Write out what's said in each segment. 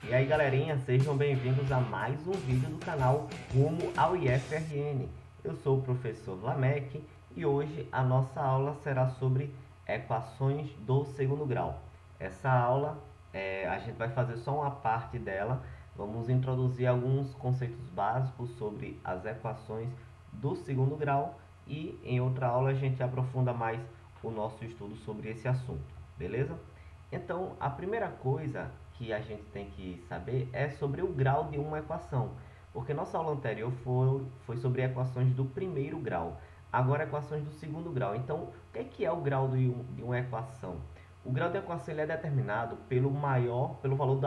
E aí galerinha, sejam bem-vindos a mais um vídeo do canal Rumo ao IFRN. Eu sou o professor Lamec e hoje a nossa aula será sobre equações do segundo grau. Essa aula a gente vai fazer só uma parte dela, vamos introduzir alguns conceitos básicos sobre as equações do segundo grau e em outra aula a gente aprofunda mais o nosso estudo sobre esse assunto, beleza? Então, a primeira coisa que a gente tem que saber é sobre o grau de uma equação, porque nossa aula anterior foi sobre equações do primeiro grau, agora equações do segundo grau. Então, o que é o grau de uma equação? O grau de equação ele é determinado pelo valor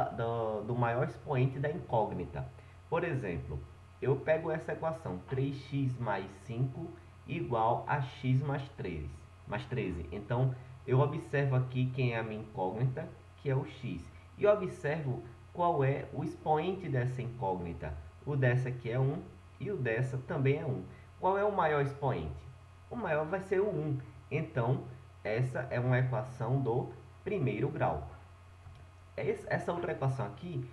do maior expoente da incógnita. Por exemplo, eu pego essa equação 3x mais 5 igual a x mais 13. Então, eu observo aqui quem é a minha incógnita, que é o x. E observo qual é o expoente dessa incógnita. O dessa aqui é 1 e o dessa também é 1. Qual é o maior expoente? O maior vai ser o 1. Então, essa é uma equação do primeiro grau. Essa outra equação aqui,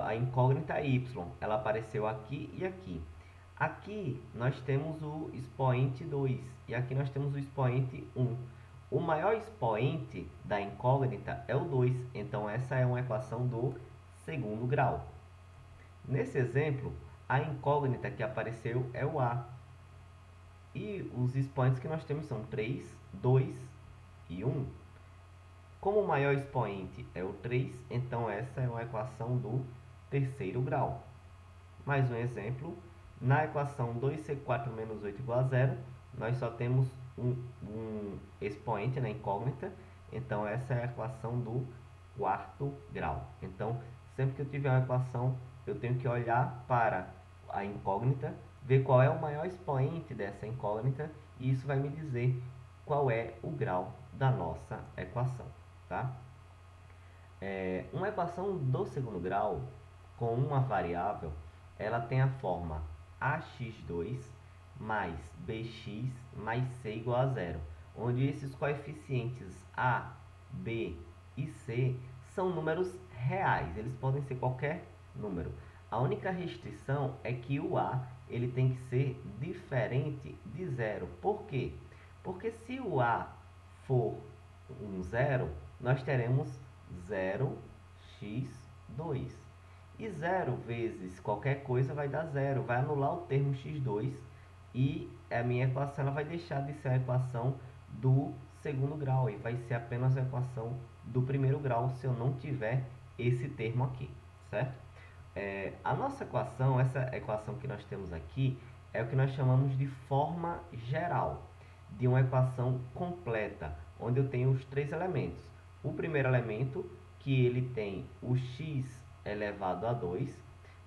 a incógnita y, ela apareceu aqui e aqui. Aqui nós temos o expoente 2 e aqui nós temos o expoente 1. O maior expoente da incógnita é o 2, então essa é uma equação do segundo grau. Nesse exemplo, a incógnita que apareceu é o a. E os expoentes que nós temos são 3, 2 e 1. Como o maior expoente é o 3, então essa é uma equação do terceiro grau. Mais um exemplo, na equação 2c4 menos 8 igual a 0, nós só temos um expoente na incógnita, então essa é a equação do quarto grau. Então, sempre que eu tiver uma equação, eu tenho que olhar para a incógnita, ver qual é o maior expoente dessa incógnita, e isso vai me dizer qual é o grau da nossa equação. Tá? Uma equação do segundo grau com uma variável, ela tem a forma ax2 mais bx mais c igual a zero, onde esses coeficientes a, b e c são números reais, eles podem ser qualquer número. A única restrição é que o a ele tem que ser diferente de zero. Por quê? Porque se o a for um zero, nós teremos 0x2. E 0 vezes qualquer coisa vai dar zero, vai anular o termo x2 e a minha equação ela vai deixar de ser a equação do segundo grau e vai ser apenas a equação do primeiro grau se eu não tiver esse termo aqui, certo? A nossa equação, essa equação que nós temos aqui, é o que nós chamamos de forma geral de uma equação completa, onde eu tenho os três elementos. O primeiro elemento, que ele tem o x elevado a 2,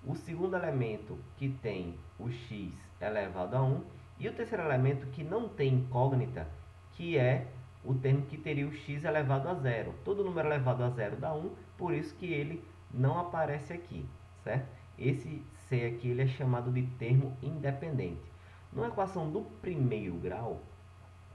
o segundo elemento, que tem o x elevado a 1, e o terceiro elemento, que não tem incógnita, que é o termo que teria o x elevado a 0. Todo número elevado a 0 dá 1, por isso que ele não aparece aqui, certo? Esse c aqui ele é chamado de termo independente. Numa equação do primeiro grau,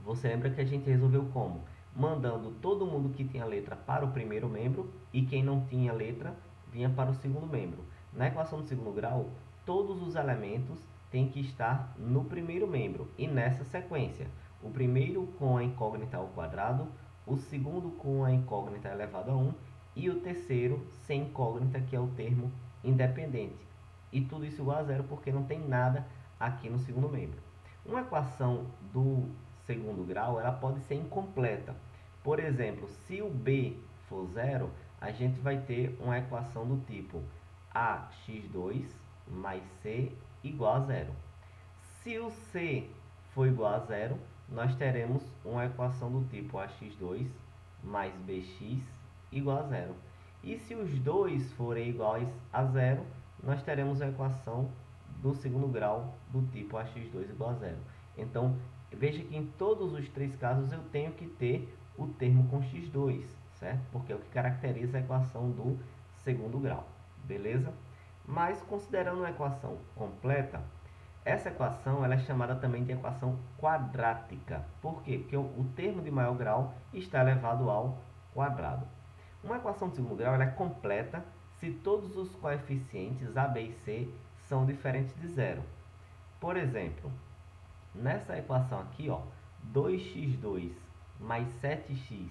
você lembra que a gente resolveu como? Mandando todo mundo que tinha letra para o primeiro membro e quem não tinha letra vinha para o segundo membro. Na equação do segundo grau, todos os elementos têm que estar no primeiro membro e nessa sequência. O primeiro com a incógnita ao quadrado, o segundo com a incógnita elevado a 1 e o terceiro sem incógnita, que é o termo independente. E tudo isso igual a zero porque não tem nada aqui no segundo membro. Uma equação do segundo grau ela pode ser incompleta. Por exemplo, se o b for zero, a gente vai ter uma equação do tipo ax2 mais c igual a zero. Se o c for igual a zero, nós teremos uma equação do tipo ax2 mais bx igual a zero. E se os dois forem iguais a zero, nós teremos a equação do segundo grau do tipo ax2 igual a zero. Então, veja que em todos os três casos eu tenho que ter o termo com x2, certo? Porque é o que caracteriza a equação do segundo grau, beleza? Mas considerando uma equação completa, essa equação ela é chamada também de equação quadrática. Por quê? Porque o termo de maior grau está elevado ao quadrado. Uma equação de segundo grau ela é completa se todos os coeficientes a, b e c são diferentes de zero. Por exemplo, nessa equação aqui, ó, 2x2 mais 7x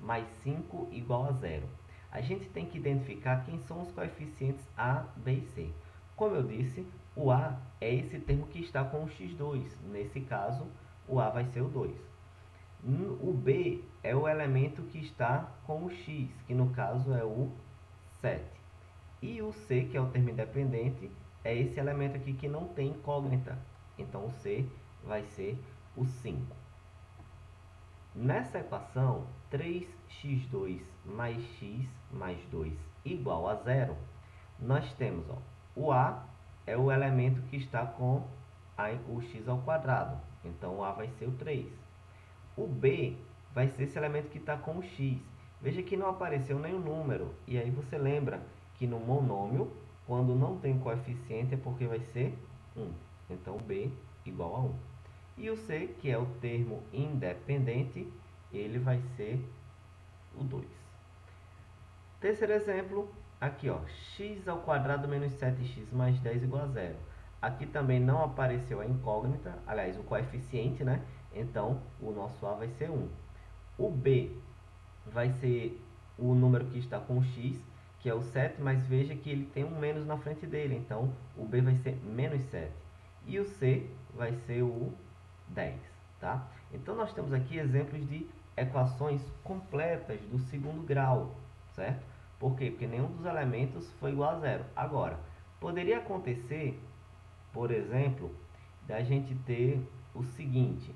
mais 5 igual a zero. A gente tem que identificar quem são os coeficientes a, b e c. Como eu disse, o a é esse termo que está com o x2. Nesse caso, o a vai ser o 2. O b é o elemento que está com o x, que no caso é o 7. E o c, que é o termo independente, é esse elemento aqui que não tem incógnita. Então, o c vai ser o 5. Nessa equação, 3x2 mais x mais 2 igual a zero, nós temos, ó, o a é o elemento que está com o x ao quadrado. Então, o a vai ser o 3. O b vai ser esse elemento que está com o x. Veja que não apareceu nenhum número. E aí você lembra que no monômio, quando não tem coeficiente, é porque vai ser 1. Então, b igual a 1. E o c, que é o termo independente, ele vai ser o 2. Terceiro exemplo, aqui, ó, x ao quadrado menos 7x mais 10 igual a zero. Aqui também não apareceu a incógnita, aliás, o coeficiente, né? Então, o nosso a vai ser 1. O b vai ser o número que está com o x, que é o 7, mas veja que ele tem um menos na frente dele. Então, o b vai ser menos 7. E o c vai ser o 10, tá? Então, nós temos aqui exemplos de equações completas do segundo grau, certo? Por quê? Porque nenhum dos elementos foi igual a zero. Agora, poderia acontecer, por exemplo, da gente ter o seguinte,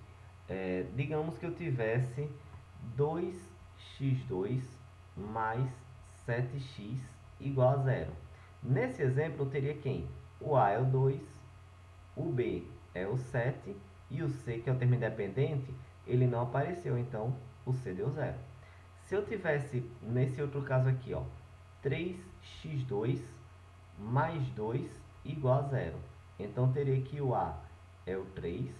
digamos que eu tivesse 2x2 mais 7x igual a zero. Nesse exemplo, eu teria quem? O a é o 2, o b é o 7 e o c, que é o termo independente, ele não apareceu, então o c deu zero. Se eu tivesse, nesse outro caso aqui, ó, 3x2 mais 2 igual a zero. Então, teria que o a é o 3,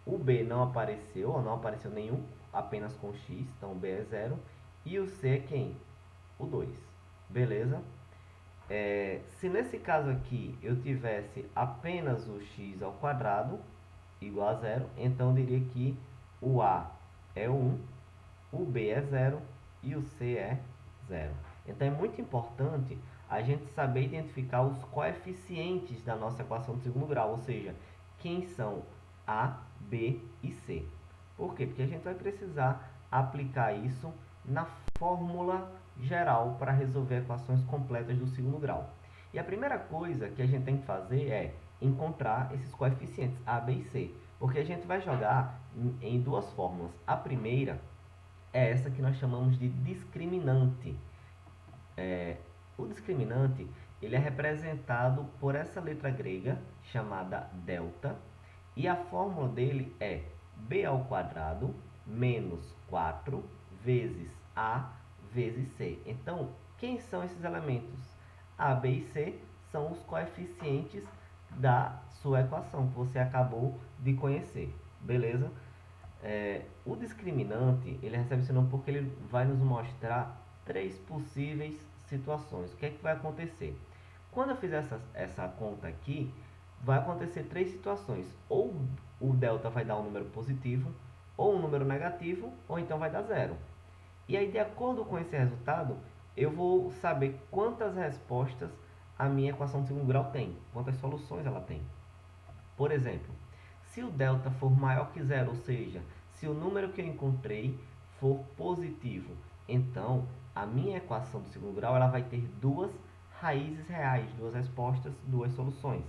o b não apareceu, ou não apareceu nenhum, apenas com x, então o b é zero. E o c é quem? O 2. Beleza? Se nesse caso aqui eu tivesse apenas o x ao quadrado igual a zero, então eu diria que o a é 1, o b é 0 e o c é 0. Então é muito importante a gente saber identificar os coeficientes da nossa equação de segundo grau, ou seja, quem são a, b e c. Por quê? Porque a gente vai precisar aplicar isso na fórmula geral para resolver equações completas do segundo grau. E a primeira coisa que a gente tem que fazer é encontrar esses coeficientes a, b e c, porque a gente vai jogar em duas fórmulas. A primeira é essa que nós chamamos de discriminante. O discriminante ele é representado por essa letra grega chamada delta, e a fórmula dele é b ao quadrado menos 4 vezes a vezes c. Então, quem são esses elementos? A, b e c são os coeficientes da sua equação que você acabou de conhecer, beleza? O discriminante, ele recebe esse nome porque ele vai nos mostrar três possíveis situações. O que é que vai acontecer? Quando eu fizer essa conta aqui, vai acontecer três situações. Ou o delta vai dar um número positivo, ou um número negativo, ou então vai dar zero. E aí, de acordo com esse resultado, eu vou saber quantas respostas a minha equação de segundo grau tem, quantas soluções ela tem. Por exemplo, se o delta for maior que zero, ou seja, se o número que eu encontrei for positivo, então a minha equação do segundo grau ela vai ter duas raízes reais, duas respostas, duas soluções.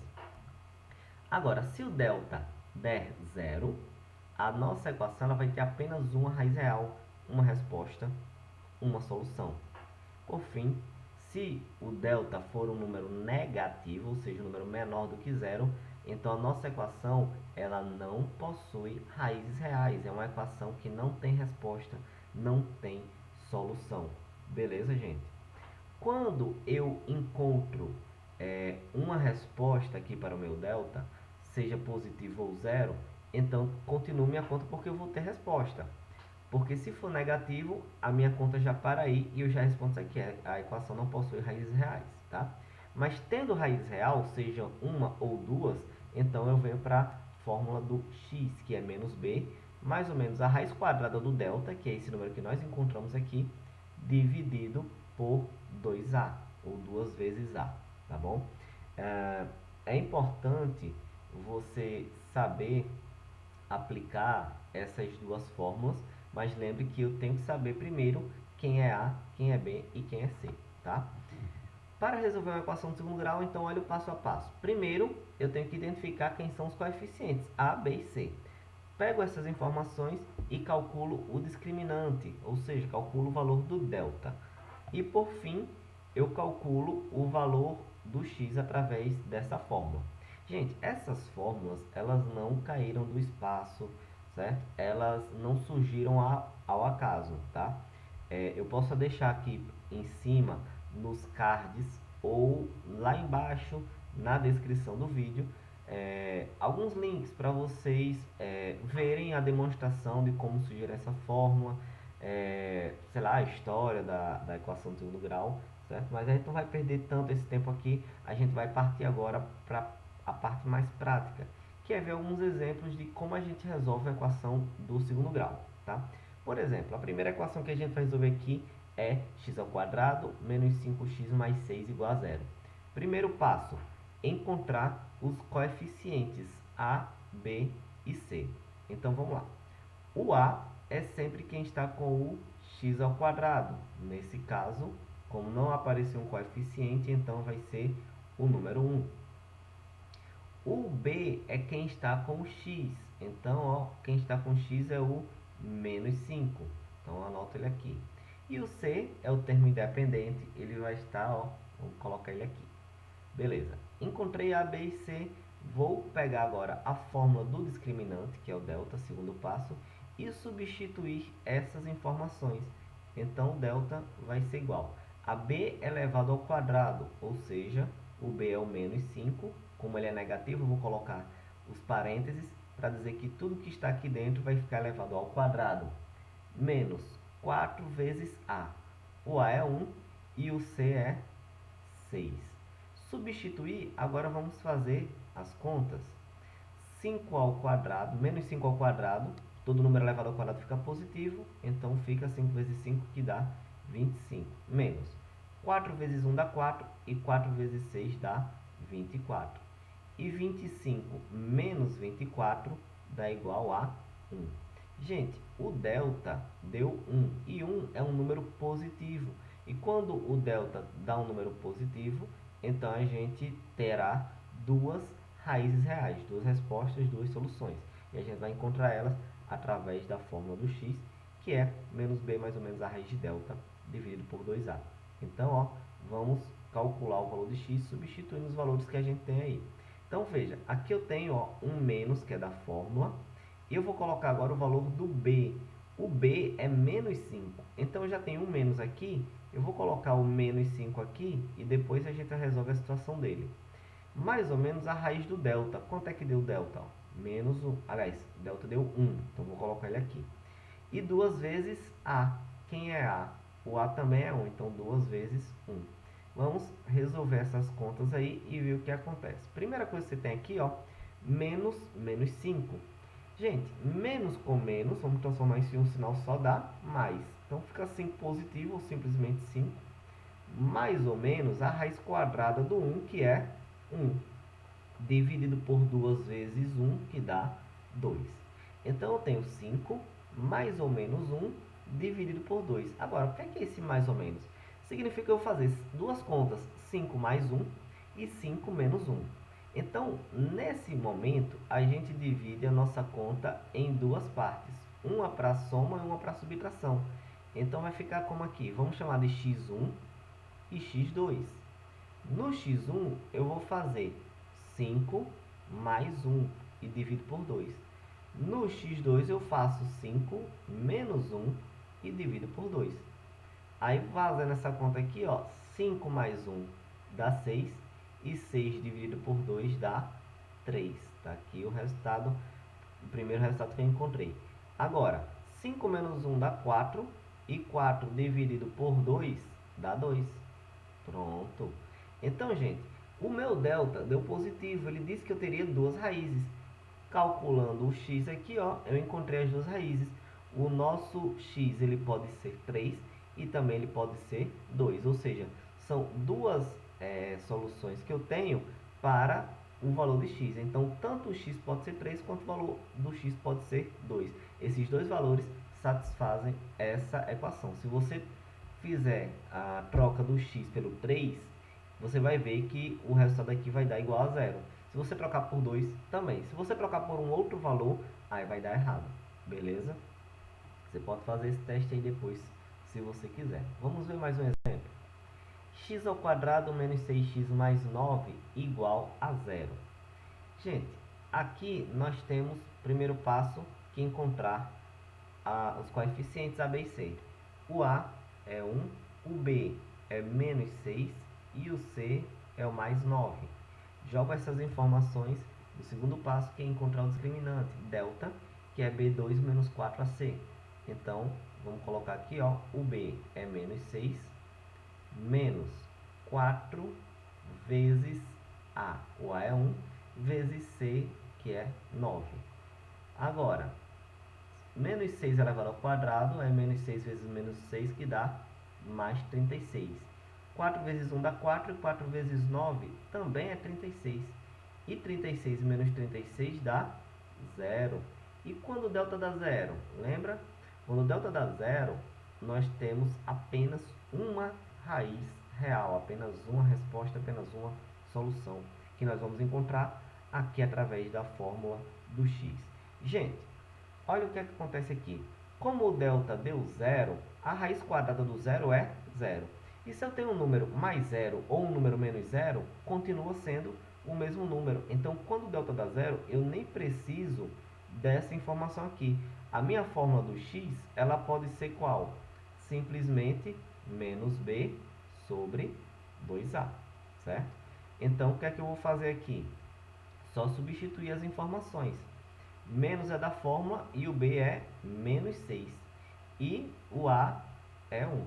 Agora, se o delta der zero, a nossa equação ela vai ter apenas uma raiz real, uma resposta, uma solução. Por fim, se o delta for um número negativo, ou seja, um número menor do que zero, então a nossa equação ela não possui raízes reais. É uma equação que não tem resposta, não tem solução. Beleza, gente? Quando eu encontro uma resposta aqui para o meu delta, seja positivo ou zero, então continuo minha conta porque eu vou ter resposta. Porque se for negativo, a minha conta já para aí e eu já respondo isso aqui. A equação não possui raízes reais, tá? Mas tendo raiz real, seja uma ou duas, então eu venho para a fórmula do x, que é menos b, mais ou menos a raiz quadrada do delta, que é esse número que nós encontramos aqui, dividido por 2a, ou 2 vezes a, tá bom? É importante você saber aplicar essas duas fórmulas, mas lembre que eu tenho que saber primeiro quem é A, quem é B e quem é C, tá? Para resolver uma equação de segundo grau, então olha o passo a passo. Primeiro, eu tenho que identificar quem são os coeficientes A, B e C. Pego essas informações e calculo o discriminante, ou seja, calculo o valor do delta. E por fim, eu calculo o valor do x através dessa fórmula. Gente, essas fórmulas, elas não caíram do espaço, certo? Elas não surgiram ao acaso, tá? Eu posso deixar aqui em cima, nos cards, ou lá embaixo, na descrição do vídeo, alguns links para vocês verem a demonstração de como surgir essa fórmula, sei lá, a história da equação de segundo grau, certo? Mas a gente não vai perder tanto esse tempo aqui, a gente vai partir agora para a parte mais prática, que é ver alguns exemplos de como a gente resolve a equação do segundo grau, tá? Por exemplo, a primeira equação que a gente vai resolver aqui é x ao quadrado menos 5x mais 6 igual a zero. Primeiro passo, encontrar os coeficientes A, B e C. Então, vamos lá. O A é sempre quem está com o x ao quadrado. Nesse caso, como não apareceu um coeficiente, então vai ser o número 1. O B é quem está com o x. Então, ó, quem está com x é o menos 5. Então, anota ele aqui. E o C é o termo independente. Ele vai estar, ó, vamos colocar ele aqui. Beleza. Encontrei A, B e C. Vou pegar agora a fórmula do discriminante, que é o delta, segundo passo, e substituir essas informações. Então, o delta vai ser igual a b elevado ao quadrado, ou seja, o b é o menos 5. Como ele é negativo, eu vou colocar os parênteses para dizer que tudo que está aqui dentro vai ficar elevado ao quadrado. Menos 4 vezes a. O a é 1 e o c é 6. Substituir, agora vamos fazer as contas. 5 ao quadrado, menos 5 ao quadrado, todo número elevado ao quadrado fica positivo, então fica 5 vezes 5 que dá 25. Menos 4 vezes 1 dá 4 e 4 vezes 6 dá 24. E 25 menos 24 dá igual a 1. Gente, o delta deu 1 e 1 é um número positivo. E quando o delta dá um número positivo, então a gente terá duas raízes reais, duas respostas, duas soluções. E a gente vai encontrar elas através da fórmula do x, que é menos b mais ou menos a raiz de delta dividido por 2a. Então, ó, vamos calcular o valor de x substituindo os valores que a gente tem aí. Então, veja, aqui eu tenho ó, um menos, que é da fórmula, e eu vou colocar agora o valor do b. O b é menos 5, então eu já tenho um menos aqui, eu vou colocar o menos 5 aqui, e depois a gente resolve a situação dele. Mais ou menos a raiz do delta. Quanto é que deu delta? Ó, menos 1. Aliás, delta deu 1, então vou colocar ele aqui. E 2 vezes a. Quem é a? O a também é 1, então 2 vezes 1. Vamos resolver essas contas aí e ver o que acontece. Primeira coisa que você tem aqui, ó, menos 5. Gente, menos com menos, vamos transformar isso em um sinal só, dá mais. Então fica 5 positivo, ou simplesmente 5. Mais ou menos a raiz quadrada do 1, que é 1, dividido por 2 vezes 1, que dá 2. Então, eu tenho 5 mais ou menos 1 dividido por 2. Agora, o que é esse mais ou menos? Significa eu fazer duas contas, 5 mais 1 e 5 menos 1. Então, nesse momento, a gente divide a nossa conta em duas partes. Uma para soma e uma para subtração. Então, vai ficar como aqui. Vamos chamar de x1 e x2. No x1, eu vou fazer 5 mais 1 e divido por 2. No x2, eu faço 5 menos 1 e divido por 2. Aí, fazendo essa conta aqui, ó, 5 mais 1 dá 6 e 6 dividido por 2 dá 3. Tá aqui o resultado, o primeiro resultado que eu encontrei. Agora, 5 menos 1 dá 4. E 4 dividido por 2 dá 2. Pronto. Então, gente, o meu delta deu positivo. Ele disse que eu teria duas raízes. Calculando o x aqui, ó, eu encontrei as duas raízes. O nosso x ele pode ser 3 e também ele pode ser 2. Ou seja, são duas soluções que eu tenho para o valor de x. Então, tanto o x pode ser 3 quanto o valor do x pode ser 2. Esses dois valores satisfazem essa equação. Se você fizer a troca do x pelo 3, você vai ver que o resultado aqui vai dar igual a zero. Se você trocar por 2, também. Se você trocar por um outro valor, aí vai dar errado. Beleza? Você pode fazer esse teste aí depois, se você quiser. Vamos ver mais um exemplo. X ao quadrado menos 6x mais 9 igual a zero. Gente, aqui nós temos, primeiro passo, que encontrar os coeficientes A, B e C. O A é 1, o B é menos 6 e o C é o mais 9. Jogo essas informações no segundo passo, que é encontrar o discriminante, delta, que é B2 menos 4AC. Então, vamos colocar aqui, ó, o B é menos 6, menos 4 vezes A. O A é 1, vezes C, que é 9. Agora, menos 6 elevado ao quadrado é menos 6 vezes menos 6, que dá mais 36. 4 vezes 1 dá 4, e 4 vezes 9 também é 36. E 36 menos 36 dá 0. E quando o delta dá 0? Lembra? Quando o delta dá 0, nós temos apenas uma raiz real, apenas uma resposta, apenas uma solução, que nós vamos encontrar aqui através da fórmula do x. Gente, olha o que acontece aqui. Como o delta deu 0, a raiz quadrada do 0 é 0. E se eu tenho um número mais 0 ou um número menos 0, continua sendo o mesmo número. Então, quando o delta dá 0, eu nem preciso dessa informação aqui. A minha fórmula do x, ela pode ser qual? Simplesmente menos b sobre 2a, certo? Então, o que é que eu vou fazer aqui? Só substituir as informações. Menos é da fórmula e o b é menos 6. E o a é 1.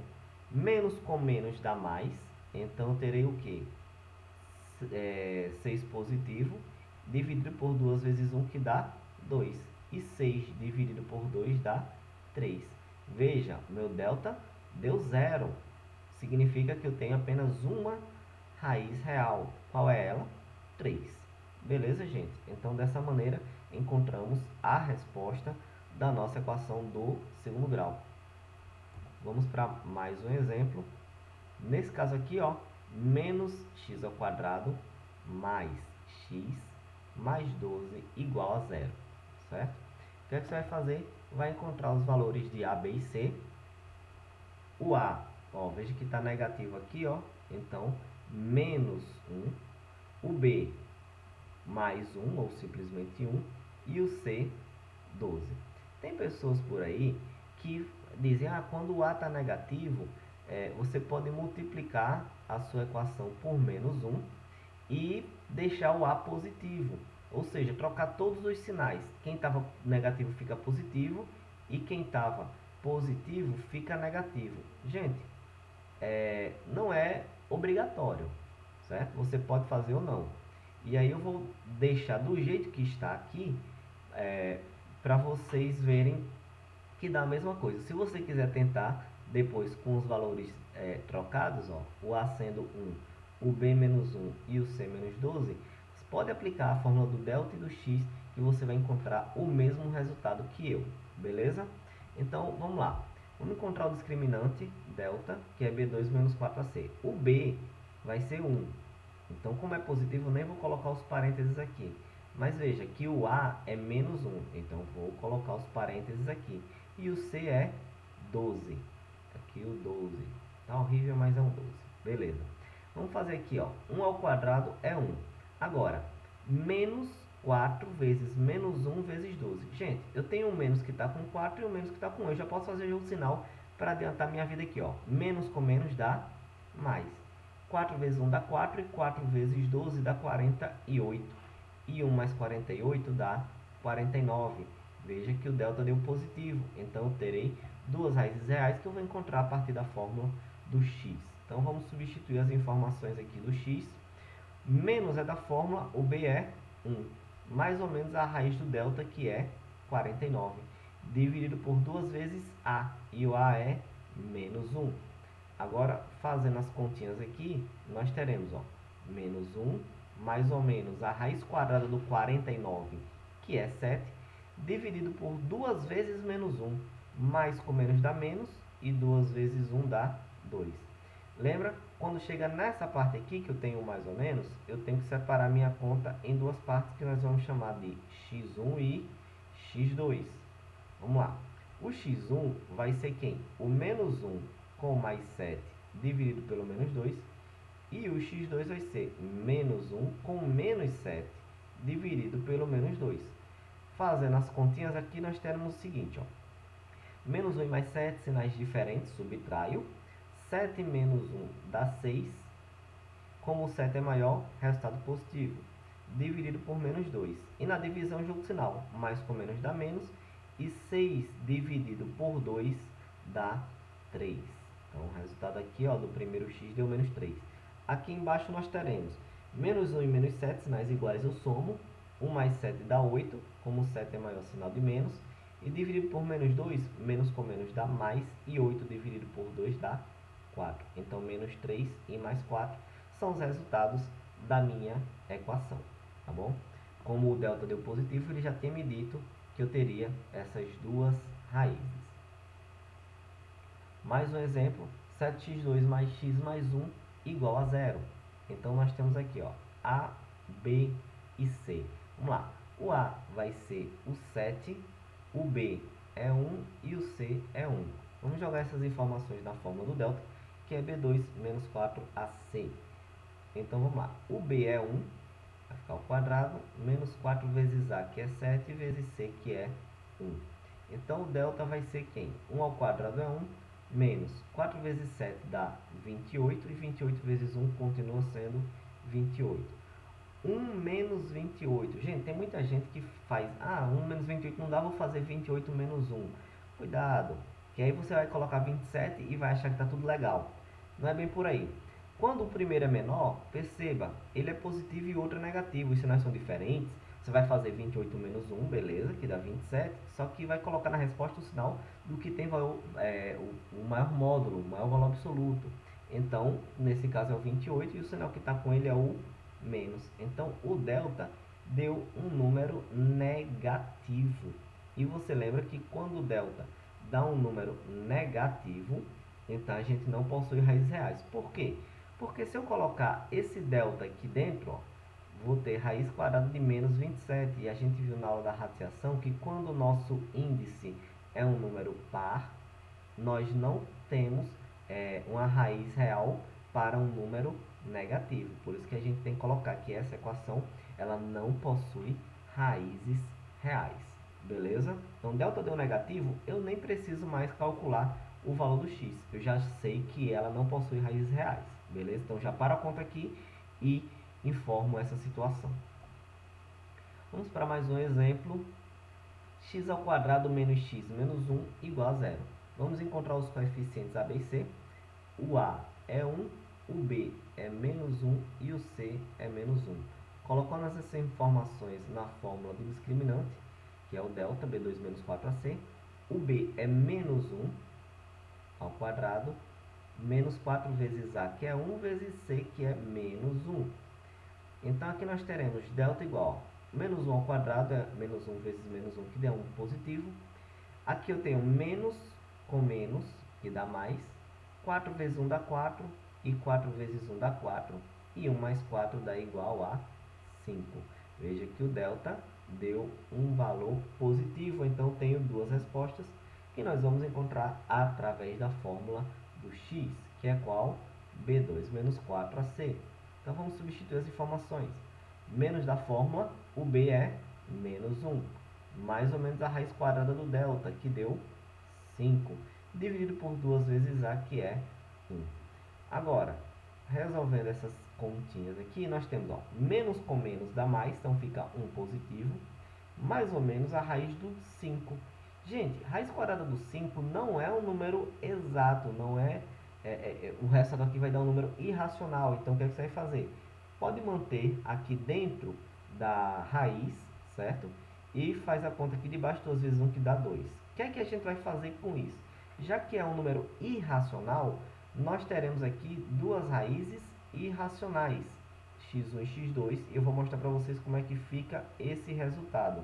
Menos com menos dá mais. Então, eu terei o quê? 6 positivo dividido por 2 vezes 1, que dá 2. E 6 dividido por 2 dá 3. Veja, meu delta deu 0. Significa que eu tenho apenas uma raiz real. Qual é ela? 3. Beleza, gente? Então, dessa maneira, encontramos a resposta da nossa equação do segundo grau. Vamos para mais um exemplo. Nesse caso aqui, ó, menos x ao quadrado mais x mais 12 igual a zero, certo? O que é que você vai fazer? Vai encontrar os valores de A, B e C. O A, ó, veja que está negativo aqui, ó, então menos 1. O B, mais 1, ou simplesmente 1. E o C, 12. Tem pessoas por aí que dizem, quando o A está negativo, você pode multiplicar a sua equação por menos 1 e deixar o A positivo. Ou seja, trocar todos os sinais. Quem estava negativo fica positivo e quem estava positivo fica negativo. Gente, não é obrigatório, certo? Você pode fazer ou não. E aí eu vou deixar do jeito que está aqui, para vocês verem que dá a mesma coisa. Se você quiser tentar depois com os valores trocados, ó, o A sendo 1, o B menos 1 e o C menos 12, você pode aplicar a fórmula do delta e do x e você vai encontrar o mesmo resultado que eu, beleza? Então, vamos lá. Vamos encontrar o discriminante delta, que é B2 menos 4AC. O B vai ser 1. Então, como é positivo, nem vou colocar os parênteses aqui. Mas veja que o A é menos 1, então vou colocar os parênteses aqui. E o C é 12. Aqui o 12. Tá horrível, mas é um 12. Beleza. Vamos fazer aqui, ó. 1 ao quadrado é 1. Agora, menos 4 vezes menos 1 vezes 12. Gente, eu tenho um menos que está com 4 e um menos que está com 1. Eu já posso fazer o sinal para adiantar minha vida aqui, ó. Menos com menos dá mais. 4 vezes 1 dá 4 e 4 vezes 12 dá 48. E 1 mais 48 dá 49. Veja que o delta deu positivo, então eu terei duas raízes reais que eu vou encontrar a partir da fórmula do x. Então vamos substituir as informações aqui do x. Menos é da fórmula, o b é 1. Mais ou menos a raiz do delta, que é 49. Dividido por 2 vezes a, e o a é menos 1. Agora, fazendo as continhas aqui, nós teremos menos 1, mais ou menos a raiz quadrada do 49, que é 7, dividido por 2 vezes menos 1. Mais com menos dá menos, e 2 vezes 1 dá 2. Lembra? Quando chega nessa parte aqui, que eu tenho mais ou menos, eu tenho que separar minha conta em duas partes, que nós vamos chamar de x1 e x2. Vamos lá. O x1 vai ser quem? O menos 1 com mais 7 dividido pelo menos 2. E o x2 vai ser menos 1 com menos 7 dividido pelo menos 2. Fazendo as continhas aqui, nós teremos o seguinte. Menos 1 e mais 7, sinais diferentes, subtraio. 7 menos 1 dá 6. Como o 7 é maior, resultado positivo. Dividido por menos 2. E na divisão, jogo sinal. Mais com menos dá menos. E 6 dividido por 2 dá 3. Então, o resultado aqui do primeiro x deu menos 3. Aqui embaixo nós teremos menos 1 e menos 7, sinais iguais, eu somo. 1 mais 7 dá 8. Como o 7 é maior, sinal de menos. E dividido por menos 2, menos com menos dá mais. E 8 dividido por 2 dá 4. Então, menos 3 e mais 4 são os resultados da minha equação. Tá bom? Como o delta deu positivo, ele já tinha me dito que eu teria essas duas raízes. Mais um exemplo, 7x2 mais x mais 1 igual a 0. Então, nós temos aqui A, B e C. Vamos lá. O A vai ser o 7, o B é 1 e o C é 1. Vamos jogar essas informações na fórmula do delta, que é B2 menos 4AC. Então, vamos lá. O B é 1, vai ficar ao quadrado, menos 4 vezes A, que é 7, vezes C, que é 1. Então, o delta vai ser quem? 1 ao quadrado é 1, menos 4 vezes 7 dá 28, e 28 vezes 1 continua sendo 28. 1 menos 28. Gente, tem muita gente que faz, 1 menos 28 não dá, vou fazer 28 menos 1. Cuidado, que aí você vai colocar 27 e vai achar que está tudo legal. Não é bem por aí. Quando o primeiro é menor, perceba, ele é positivo e o outro é negativo. Os sinais são diferentes. Você vai fazer 28 menos 1, beleza, que dá 27. Só que vai colocar na resposta o sinal do que tem valor, o maior módulo, o maior valor absoluto. Então, nesse caso é o 28 e o sinal que está com ele é o menos. Então, o delta deu um número negativo. E você lembra que quando o delta dá um número negativo, então a gente não possui raízes reais. Por quê? Porque se eu colocar esse delta aqui dentro, vou ter raiz quadrada de menos 27. E a gente viu na aula da radiação que quando o nosso índice é um número par, nós não temos uma raiz real para um número negativo. Por isso que a gente tem que colocar que essa equação ela não possui raízes reais. Beleza? Então, delta deu negativo, eu nem preciso mais calcular o valor do x. Eu já sei que ela não possui raízes reais. Beleza? Então, já paro a conta aqui e informo essa situação. Vamos para mais um exemplo. X ao quadrado menos x menos 1 igual a 0. Vamos encontrar os coeficientes A, B e C. O A é 1, o B é menos 1 e o C é menos 1. Colocando essas informações na fórmula do discriminante, que é o delta, B2 menos 4AC, o B é menos 1 ao quadrado, menos 4 vezes A, que é 1, vezes C, que é menos 1. Então, aqui nós teremos delta igual a menos 1 ao quadrado, é menos 1 vezes menos 1, que dá 1 positivo. Aqui eu tenho menos com menos, que dá mais. 4 vezes 1 dá 4, e 4 vezes 1 dá 4, e 1 mais 4 dá igual a 5. Veja que o delta deu um valor positivo, então tenho duas respostas que nós vamos encontrar através da fórmula do x, que é qual? B2 menos 4AC. Então, vamos substituir as informações. Menos da fórmula, o B é menos 1. Mais ou menos a raiz quadrada do delta, que deu 5. Dividido por 2 vezes A, que é 1. Agora, resolvendo essas continhas aqui, nós temos menos com menos dá mais, então fica 1 positivo. mais ou menos a raiz do 5. Gente, raiz quadrada do 5 não é um número exato, não é, o resto aqui vai dar um número irracional. Então, o que é que você vai fazer? Pode manter aqui dentro da raiz, certo? E faz a conta aqui de baixo, 2 vezes 1, que dá 2. O que é que a gente vai fazer com isso? Já que é um número irracional, nós teremos aqui duas raízes irracionais, x1 e x2, e eu vou mostrar para vocês como é que fica esse resultado.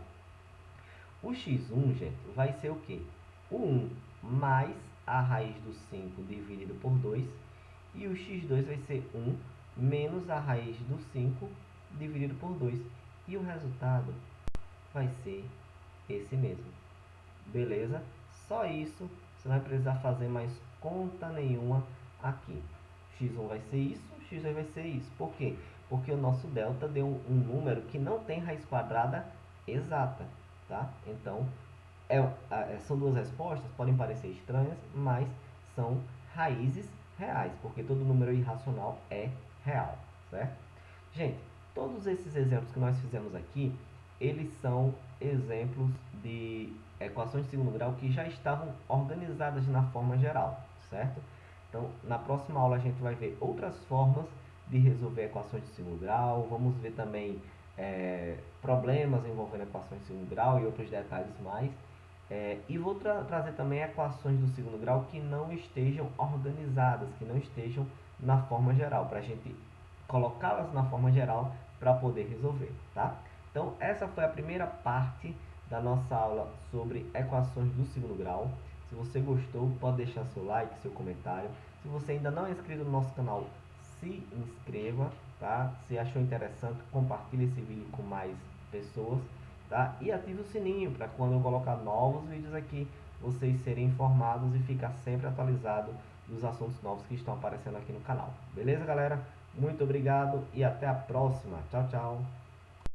O x1, gente, vai ser o quê? O 1 mais a raiz do 5 dividido por 2, e o x2 vai ser 1 menos a raiz do 5 dividido por 2. E o resultado vai ser esse mesmo. Beleza? Só isso, você não vai precisar fazer mais conta nenhuma aqui. X1 vai ser isso, x2 vai ser isso. Por quê? Porque o nosso delta deu um número que não tem raiz quadrada exata, tá? Então, são duas respostas, podem parecer estranhas, mas são raízes reais, porque todo número irracional é real, certo? Gente, todos esses exemplos que nós fizemos aqui, eles são exemplos de equações de segundo grau que já estavam organizadas na forma geral, certo? Então, na próxima aula a gente vai ver outras formas de resolver equações de segundo grau, vamos ver também problemas envolvendo equações de segundo grau e outros detalhes mais. E vou trazer também equações do segundo grau que não estejam organizadas, que não estejam na forma geral, para a gente colocá-las na forma geral para poder resolver, tá? Então, essa foi a primeira parte da nossa aula sobre equações do segundo grau. Se você gostou, pode deixar seu like, seu comentário. Se você ainda não é inscrito no nosso canal, se inscreva, tá? Se achou interessante, compartilhe esse vídeo com mais pessoas, tá? E ative o sininho para quando eu colocar novos vídeos aqui, vocês serem informados e ficar sempre atualizado dos assuntos novos que estão aparecendo aqui no canal. Beleza, galera? Muito obrigado e até a próxima. Tchau, tchau.